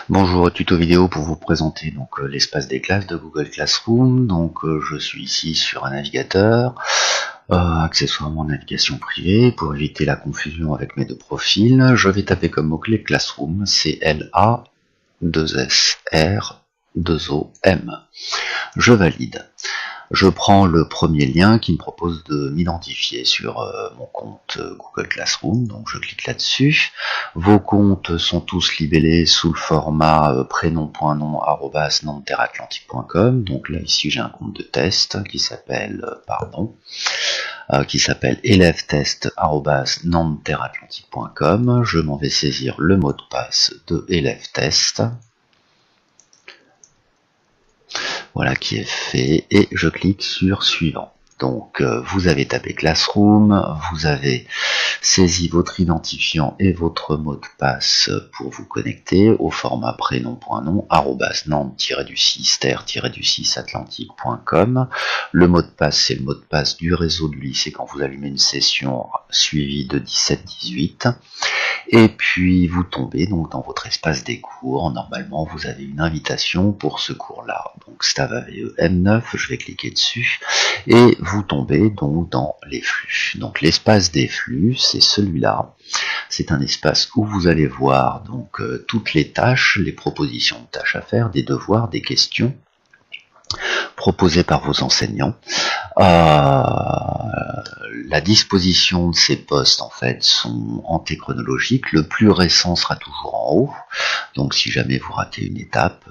Bonjour, tuto vidéo pour vous présenter l'espace des classes de Google Classroom. Je suis ici sur un navigateur, accessoirement navigation privée. Pour éviter la confusion avec mes deux profils, je vais taper comme mot-clé Classroom, C-L-A-2-S-R-2-O-M. Je valide. Je prends le premier lien qui me propose de m'identifier sur mon compte Google Classroom, donc je clique là-dessus. Vos comptes sont tous libellés sous le format prénom.nom @nanterreatlantique.com. Donc là ici j'ai un compte de test qui s'appelle élève-test@nanterreatlantique.com. Je m'en vais saisir le mot de passe de élève-test. Voilà qui est fait et je clique sur suivant. Donc vous avez tapé Classroom, vous avez saisi votre identifiant et votre mot de passe pour vous connecter au format prénom.nom @nantes-du-6-atlantique.com. Le mot de passe, c'est le mot de passe du réseau du lycée quand vous allumez une session suivie de 17-18. Et puis vous tombez donc dans votre espace des cours. Normalement vous avez une invitation pour ce cours-là. Donc Stav AVE M9, je vais cliquer dessus et vous tombez donc dans les flux. Donc l'espace des flux, c'est celui-là. C'est un espace où vous allez voir donc toutes les tâches, les propositions de tâches à faire, des devoirs, des questions proposées par vos enseignants. La disposition de ces postes en fait sont antéchronologiques. Le plus récent sera toujours en haut. Donc si jamais vous ratez une étape,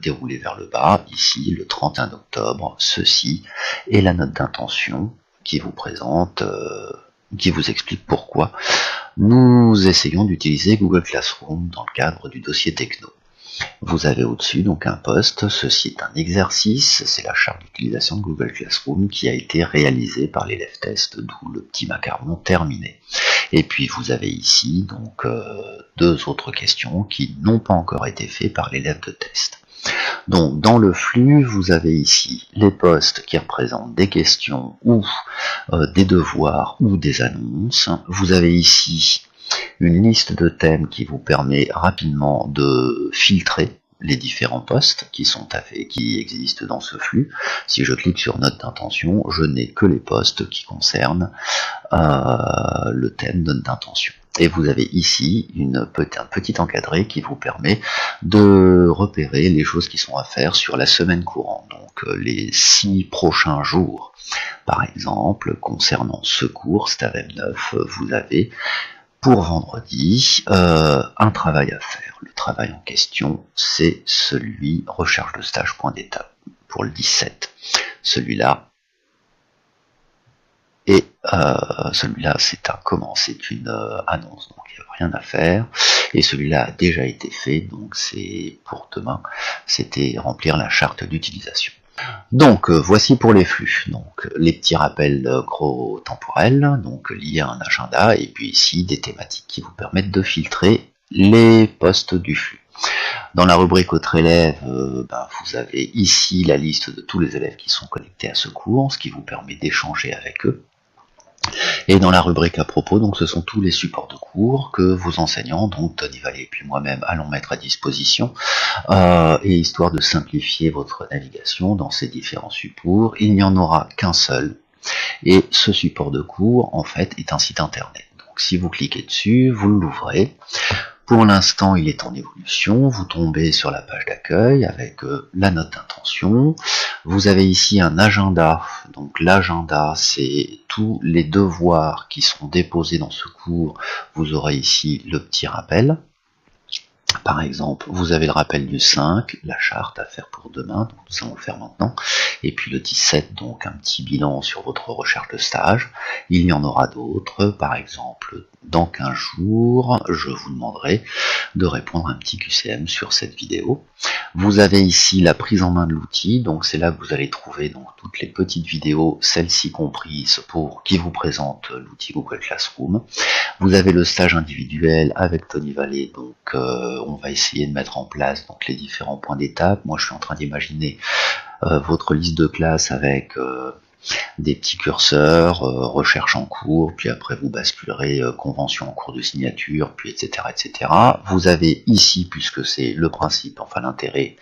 déroulez vers le bas. Ici, le 31 octobre, ceci est la note d'intention qui vous présente, qui vous explique pourquoi nous essayons d'utiliser Google Classroom dans le cadre du dossier techno. Vous avez au-dessus donc un poste, ceci est un exercice, c'est la charte d'utilisation de Google Classroom qui a été réalisée par l'élève test, d'où le petit macaron terminé. Et puis vous avez ici donc deux autres questions qui n'ont pas encore été faites par l'élève de test. Donc dans le flux, vous avez ici les postes qui représentent des questions ou des devoirs ou des annonces. Vous avez ici une liste de thèmes qui vous permet rapidement de filtrer les différents postes qui existent dans ce flux. Si je clique sur note d'intention, je n'ai que les postes qui concernent le thème note d'intention. Et vous avez ici un petit encadré qui vous permet de repérer les choses qui sont à faire sur la semaine courante, donc les 6 prochains jours. Par exemple, concernant ce cours, Stav M9, vous avez pour vendredi un travail à faire. Le travail en question, c'est celui recherche de stage point d'étape pour le 17. Celui-là, et celui-là c'est un comment, c'est une annonce, donc il n'y a rien à faire. Et celui-là a déjà été fait, donc c'est pour demain, c'était remplir la charte d'utilisation. Donc voici pour les flux, donc les petits rappels chronotemporels, donc liés à un agenda, et puis ici des thématiques qui vous permettent de filtrer les postes du flux. Dans la rubrique autres élèves, vous avez ici la liste de tous les élèves qui sont connectés à ce cours, ce qui vous permet d'échanger avec eux. Et dans la rubrique à propos, donc ce sont tous les supports de cours que vos enseignants, donc Tony Vallée et puis moi-même, allons mettre à disposition, et histoire de simplifier votre navigation dans ces différents supports, il n'y en aura qu'un seul, et ce support de cours, en fait, est un site internet. Donc si vous cliquez dessus, vous l'ouvrez. Pour l'instant, il est en évolution. Vous tombez sur la page d'accueil avec la note d'intention. Vous avez ici un agenda. Donc l'agenda, c'est tous les devoirs qui seront déposés dans ce cours. Vous aurez ici le petit rappel. Par exemple, vous avez le rappel du 5, la charte à faire pour demain, donc nous allons le faire maintenant, et puis le 17, donc un petit bilan sur votre recherche de stage. Il y en aura d'autres, par exemple, dans 15 jours, je vous demanderai de répondre à un petit QCM sur cette vidéo. Vous avez ici la prise en main de l'outil, donc c'est là que vous allez trouver donc toutes les petites vidéos, celles-ci comprises, qui vous présentent l'outil Google Classroom. Vous avez le stage individuel avec Tony Vallée, donc on va essayer de mettre en place donc les différents points d'étape. Moi je suis en train d'imaginer votre liste de classe avec des petits curseurs, recherche en cours, puis après vous basculerez convention en cours de signature, puis etc., etc. Vous avez ici, puisque c'est le principe, enfin l'intérêt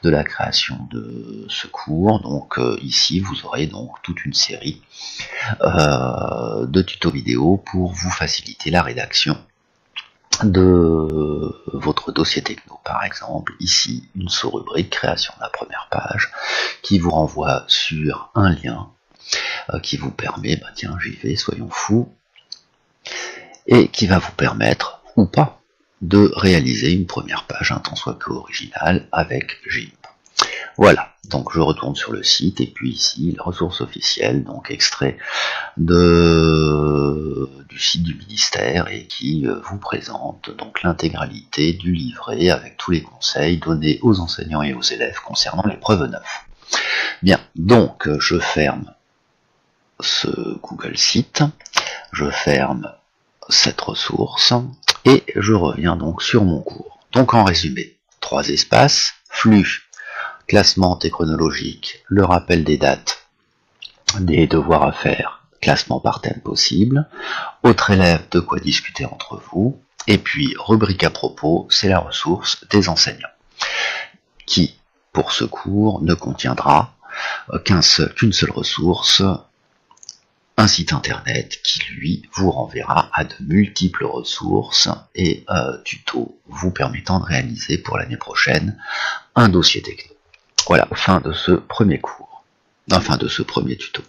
de la création de ce cours, donc ici vous aurez donc toute une série de tutos vidéo pour vous faciliter la rédaction de votre dossier techno. Par exemple, ici, une sous-rubrique création de la première page qui vous renvoie sur un lien qui vous permet, bah tiens, j'y vais, soyons fous, et qui va vous permettre, ou pas, de réaliser une première page un tant soit peu originale avec GIMP. Voilà, donc je retourne sur le site, et puis ici, les ressources officielles, donc extrait du site du ministère, et qui vous présente donc l'intégralité du livret avec tous les conseils donnés aux enseignants et aux élèves concernant l'épreuve 9. Bien, donc je ferme ce Google Site, je ferme cette ressource, et je reviens donc sur mon cours. Donc en résumé, 3 espaces, flux, classement chronologique, le rappel des dates, des devoirs à faire, classement par thème possible, autres élèves, de quoi discuter entre vous, et puis rubrique à propos, c'est la ressource des enseignants, qui, pour ce cours, ne contiendra qu'une seule ressource, un site internet qui, lui, vous renverra à de multiples ressources et tutos vous permettant de réaliser pour l'année prochaine un dossier techno. Voilà, fin de ce premier cours, enfin de ce premier tuto.